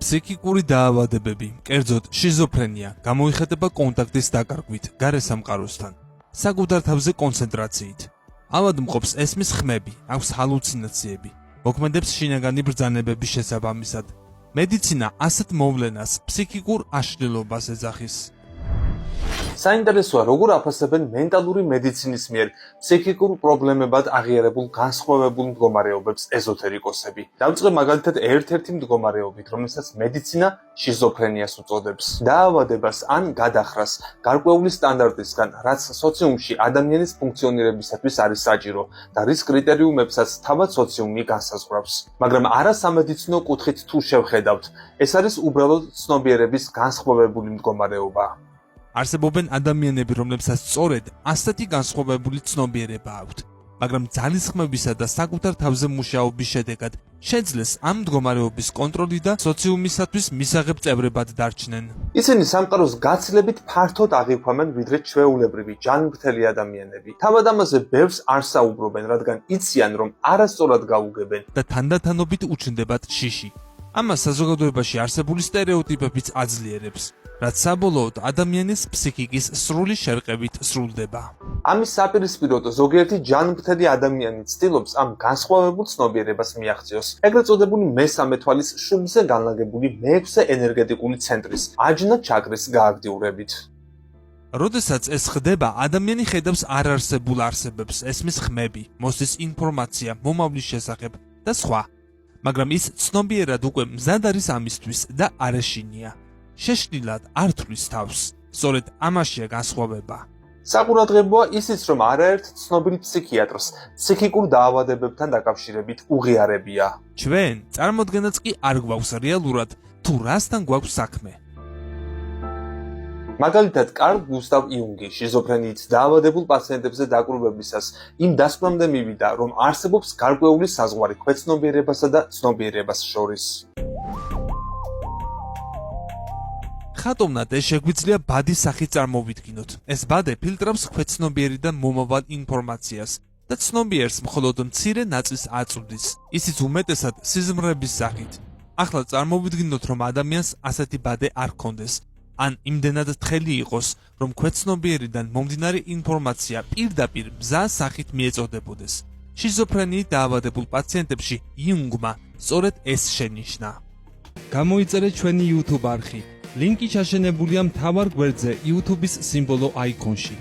ფსიქიკური დაავადებები, კერძოდ შიზოფრენია, გამოიხატება კონტაქტის დაკარგვით გარე სამყაროსთან, საკუთარ თავზე კონცენტრაციით. ავადმყოფს ესმის ხმები, აქვს ჰალუცინაციები, მოქმედებს შინაგანი ბრძანებების შესაბამისად. მედიცინა ასეთ მოვლენას ფსიქიკურ აშლილობას ეძახის. საინტერესოა, როგორ აფასებენ მენტალური მედიცინის მიერ ფსიქიკურ პრობლემებად აღიარებულ განსხვავებულ მდგომარეობებს ეზოთერიკოსები. დავიწყე მაგალითად ერთ-ერთი მდგომარეობით, რომელსაც მედიცინა შიზოფრენიას უწოდებს. დაავადებას ან გადახრას გარკვეული სტანდარტისგან, რაც სოციუმში ადამიანის ფუნქციონირებისათვის არის საჭირო და რის კრიტერიუმებსაც თავად სოციუმი განსაზღვრავს. მაგრამ არა სამედიცინო კუთხით თუ შევხედავთ, ეს არის უბრალოდ ცნობიერების განსხვავებული მდგომარეობა. არსებობენ ადამიანები, რომლებსაც სწორედ ასეთი განსხვავებული ცნობიერება აქვთ, მაგრამ ძალისხმევისა და საკუთარ თავზე მუშაობის შედეგად შეძლეს ამ მდგომარეობის კონტროლი და სოციუმისათვის მისაღებ წევრებად დარჩნენ. ისინი სამყაროს გაცილებით ფართოდ აღიქვამენ, ვიდრე ჩვეულებრივი ჯანმრთელი ადამიანები. თავად ამაზე ბევრს არ საუბრობენ, რადგან იციან, რომ არასწორად გაუგებენ და თანდათანობით უჩნდებათ შიში. ამას საზოგადოებაში არსებული სტერეოტიპებიც აძლიერებს, რაც საბოლოოდ ადამიანის ფსიქიკის სრული შერყევით სრულდება. ამის საპირისპიროდ ზოგიერთი ჯანმრთელი ადამიანი ცდილობს ამ განსხვავებულ ცნობიერებას მიაღწიოს, ეგრეთ წოდებული მესამე თვალის შუბლზე განლაგებული მეექვსე ენერგეტიკული ცენტრის აჯნა ჩაკრის გააქტიურებით. როდესაც ეს ხდება, ადამიანი ხედავს არარსებულ არსებებს, ესმის ხმები, მოსდის ინფორმაცია მომავლის შესახებ და სხვა. მაგრამ ის ცნობიერად უკვე მზად არის ამისთვის და არ ეშინია. შეშლილად არ თვლის თავს. სწორედ ამაშია განსხვავება. საყურადღებოა ისიც, რომ არაერთ ცნობილ ფსიქიატრს ფსიქიკურ დაავადებებთან დაკავშირებით უღიარებია. ჩვენ წარმოდგენაც კი არ გვაქვს რეალურად, თუ რასთან გვაქვს საქმე. მაგალითად, კარლ გუსტავ იუნგი შიზოფრენიით დაავადებულ პაციენტებზე დაკვირვებისას იმ დასკვნამდე მივიდა, რომ არსებობს გარკვეული საზღვარი ქვეცნობიერებასა და ცნობიერებას შორის. ხატოვნად ეს შეგვიძლია ბადის სახით წარმოვიდგინოთ. ეს ბადე ფილტრავს ქვეცნობიერიდან მომავალ ინფორმაციას და ცნობიერს მხოლოდ მცირე ნაწილს აწვდის, ისიც უმეტესად სიზმრების სახით. ახლა წარმოვიდგინოთ, რომ ადამიანს ასეთი ბადე არ ჰქონდეს, ან იმდენად თხელი იყოს, რომ ქვეცნობიერიდან მომდინარე ინფორმაცია პირდაპირ მზას სახით მიეწოდებოდეს. შიზოფრენიით დაავადებულ პაციენტებში იუნგმა სწორედ ეს შენიშნა. გამოიწერე ჩვენი YouTube არხი. ლინკი ჩაშენებულია მთავარ გვერდზე YouTube-ის სიმბოლო აიკონში.